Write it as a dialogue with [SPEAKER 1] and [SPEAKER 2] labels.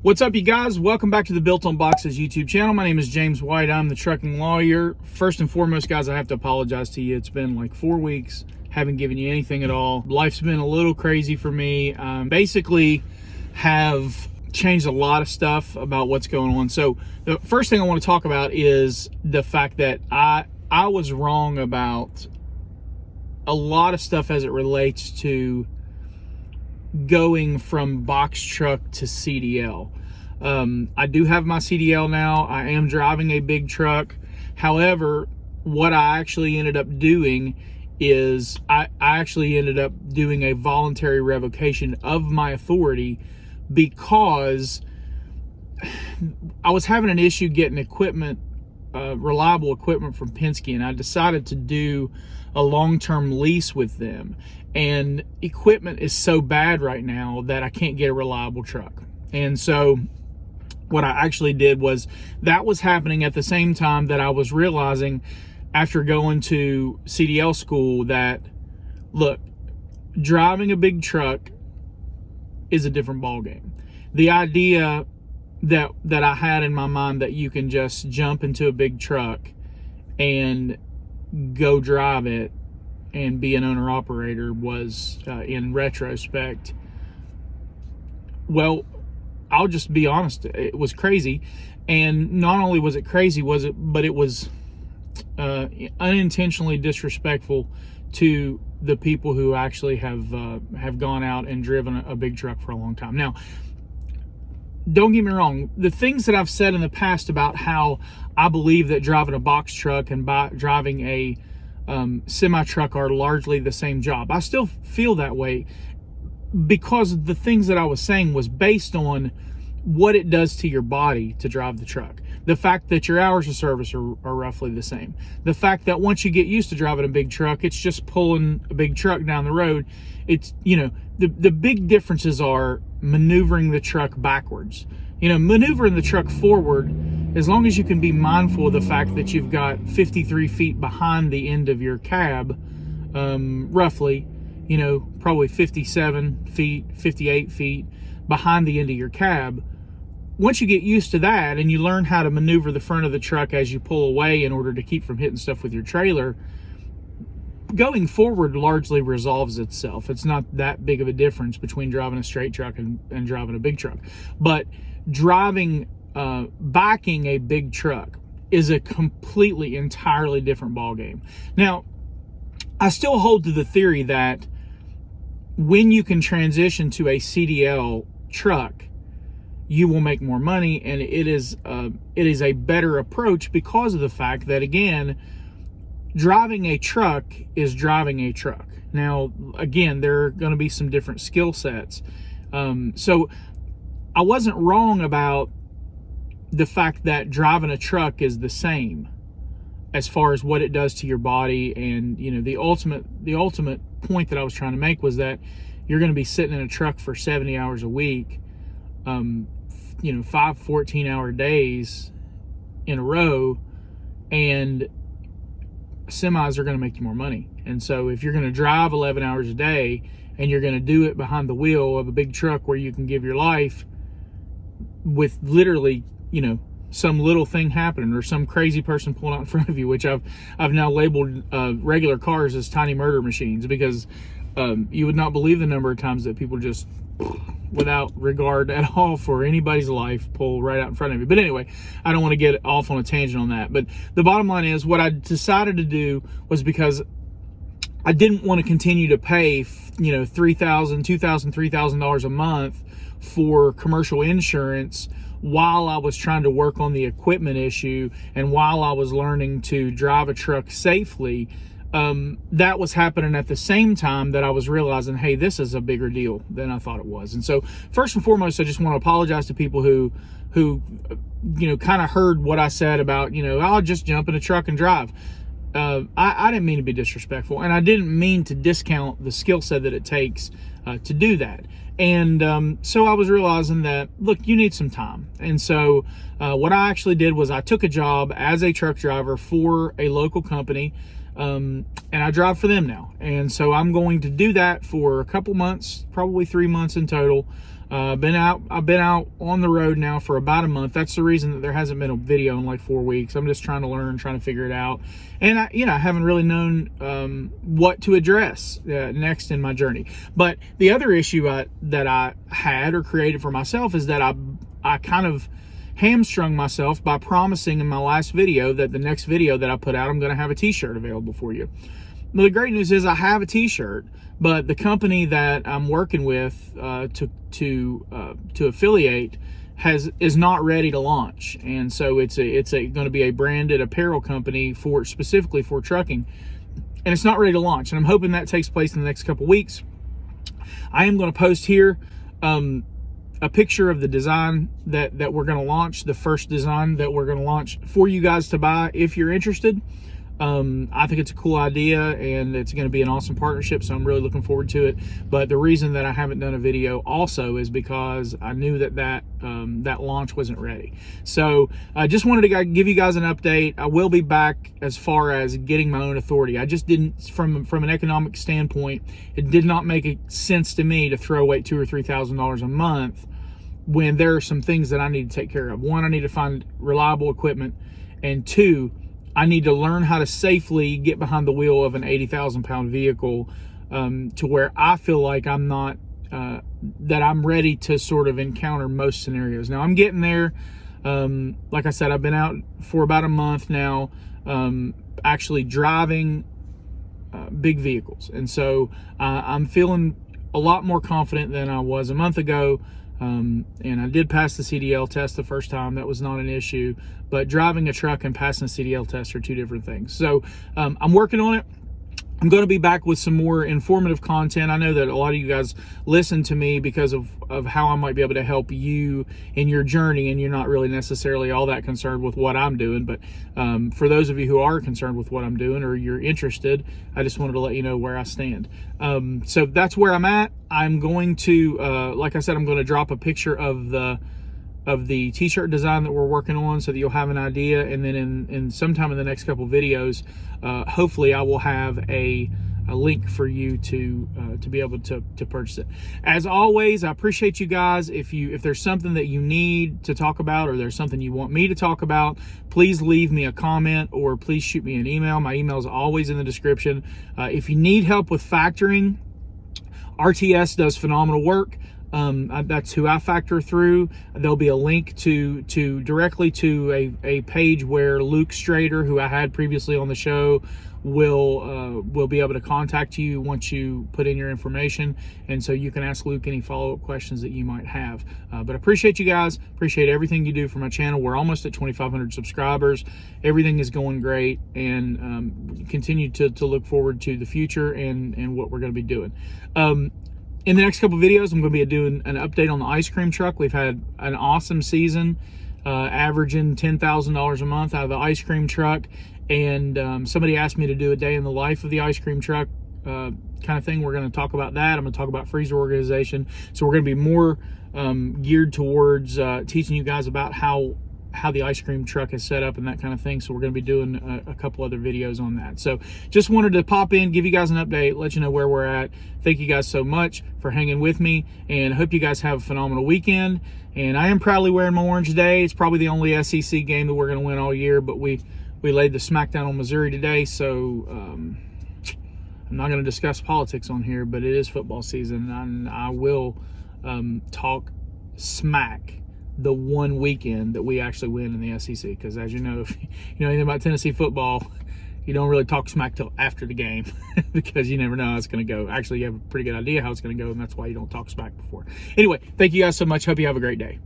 [SPEAKER 1] What's up, you guys? Welcome back to the Built on Boxes YouTube channel. My name is James White. I'm the trucking lawyer. First and foremost, guys, I have to apologize to you. It's been like 4 weeks. Haven't given you anything at all. Life's been a little crazy for me. Basically have changed a lot of stuff about what's going on. So the first thing I want to talk about is the fact that I was wrong about a lot of stuff as it relates to going from box truck to CDL. I do have my CDL now. I am driving a big truck. However, what I actually ended up doing is I actually ended up doing a voluntary revocation of my authority because I was having an issue getting equipment, reliable equipment from Penske, and I decided to do a long-term lease with them. And equipment is so bad right now that I can't get a reliable truck. And so what I actually did was, that was happening at the same time that I was realizing after going to CDL school that, look, driving a big truck is a different ballgame. The idea that I had in my mind that you can just jump into a big truck and go drive it and be an owner-operator was, in retrospect, well, I'll just be honest, it was crazy. And not only was it crazy, but it was unintentionally disrespectful to the people who actually have gone out and driven a big truck for a long time. Now, don't get me wrong, the things that I've said in the past about how I believe that driving a box truck and driving a semi-truck are largely the same job, I still feel that way, because the things that I was saying was based on what it does to your body to drive the truck. The fact that your hours of service are roughly the same. The fact that once you get used to driving a big truck, it's just pulling a big truck down the road. It's, you know, the big differences are maneuvering the truck backwards. You know, maneuvering the truck forward, as long as you can be mindful of the fact that you've got 53 feet behind the end of your cab, roughly, you know, probably 57 feet, 58 feet behind the end of your cab. Once you get used to that and you learn how to maneuver the front of the truck as you pull away in order to keep from hitting stuff with your trailer, going forward largely resolves itself. It's not that big of a difference between driving a straight truck and driving a big truck. But driving, backing a big truck is a completely, entirely different ballgame. Now, I still hold to the theory that when you can transition to a CDL truck, you will make more money, and it is a better approach because of the fact that, again, driving a truck is driving a truck. Now, again, there are going to be some different skill sets. So I wasn't wrong about the fact that driving a truck is the same as far as what it does to your body. And, you know, the ultimate point that I was trying to make was that you're going to be sitting in a truck for 70 hours a week, you know, 5 14-hour days in a row, and semis are going to make you more money. And so if you're going to drive 11 hours a day and you're going to do it behind the wheel of a big truck where you can give your life with literally, you know, some little thing happening or some crazy person pulling out in front of you, which I've now labeled regular cars as tiny murder machines, because you would not believe the number of times that people just, without regard at all for anybody's life, pull right out in front of you. But anyway, I don't want to get off on a tangent on that. But the bottom line is, what I decided to do was, because I didn't want to continue to pay, you know, $3,000, $2,000, $3,000 a month for commercial insurance while I was trying to work on the equipment issue and while I was learning to drive a truck safely. That was happening at the same time that I was realizing, hey, this is a bigger deal than I thought it was. And so first and foremost, I just want to apologize to people who, you know, kind of heard what I said about, you know, I'll just jump in a truck and drive. I didn't mean to be disrespectful, and I didn't mean to discount the skill set that it takes to do that. And so I was realizing that, look, you need some time. And so what I actually did was I took a job as a truck driver for a local company. And I drive for them now. And so I'm going to do that for a couple months, probably 3 months in total. I've been out on the road now for about a month. That's the reason that there hasn't been a video in like 4 weeks. I'm just trying to learn, trying to figure it out. And I haven't really known what to address next in my journey. But the other issue that I had or created for myself is that I kind of hamstrung myself by promising in my last video that the next video that I put out, I'm going to have a t-shirt available for you. Well, the great news is I have a t-shirt, but the company that I'm working with to affiliate is not ready to launch, and so it's going to be a branded apparel company specifically for trucking, and it's not ready to launch. And I'm hoping that takes place in the next couple weeks. I am going to post here a picture of the design that we're going to launch, the first design that we're going to launch for you guys to buy if you're interested. I think it's a cool idea, and it's going to be an awesome partnership, so I'm really looking forward to it. But the reason that I haven't done a video also is because I knew that launch wasn't ready. So I just wanted to give you guys an update. I will be back as far as getting my own authority. I just didn't, from an economic standpoint, it did not make sense to me to throw away $2,000 or $3,000 a month when there are some things that I need to take care of. One, I need to find reliable equipment, and two, I need to learn how to safely get behind the wheel of an 80,000-pound vehicle to where I feel like I'm not, that I'm ready to sort of encounter most scenarios. Now, I'm getting there. Like I said, I've been out for about a month now, actually driving big vehicles. And so I'm feeling a lot more confident than I was a month ago. And I did pass the CDL test the first time. That was not an issue, but driving a truck and passing a CDL test are two different things. So I'm working on it. I'm going to be back with some more informative content. I know that a lot of you guys listen to me because of how I might be able to help you in your journey, and you're not really necessarily all that concerned with what I'm doing. But for those of you who are concerned with what I'm doing, or you're interested, I just wanted to let you know where I stand. So that's where I'm at. I'm going to, like I said, I'm going to drop a picture of the t-shirt design that we're working on so that you'll have an idea. And then in sometime in the next couple videos, hopefully I will have a link for you to be able to purchase it. As always, I appreciate you guys. If there's something that you need to talk about, or there's something you want me to talk about, please leave me a comment or please shoot me an email. My email is always in the description. If you need help with factoring, RTS does phenomenal work. That's who I factor through. There'll be a link to directly to a page where Luke Strader, who I had previously on the show, will be able to contact you once you put in your information, and so you can ask Luke any follow-up questions that you might have. But I appreciate you guys. Appreciate everything you do for my channel. We're almost at 2,500 subscribers. Everything is going great, and continue to look forward to the future and what we're going to be doing. In the next couple videos, I'm going to be doing an update on the ice cream truck. We've had an awesome season, averaging $10,000 a month out of the ice cream truck. And somebody asked me to do a day in the life of the ice cream truck kind of thing. We're going to talk about that. I'm going to talk about freezer organization. So we're going to be more geared towards teaching you guys about how the ice cream truck is set up and that kind of thing. So we're going to be doing a couple other videos on that. So just wanted to pop in, give you guys an update, let you know where we're at. Thank you guys so much for hanging with me, and I hope you guys have a phenomenal weekend. And I am proudly wearing my orange today. It's probably the only SEC game that we're going to win all year, but we laid the smackdown on Missouri today. So I'm not going to discuss politics on here, but it is football season, and I will talk smack the one weekend that we actually win in the SEC, because as you know, if you know anything about Tennessee football, you don't really talk smack till after the game because you never know how it's going to go. Actually, you have a pretty good idea how it's going to go, and that's why you don't talk smack before. Anyway, thank you guys so much. Hope you have a great day.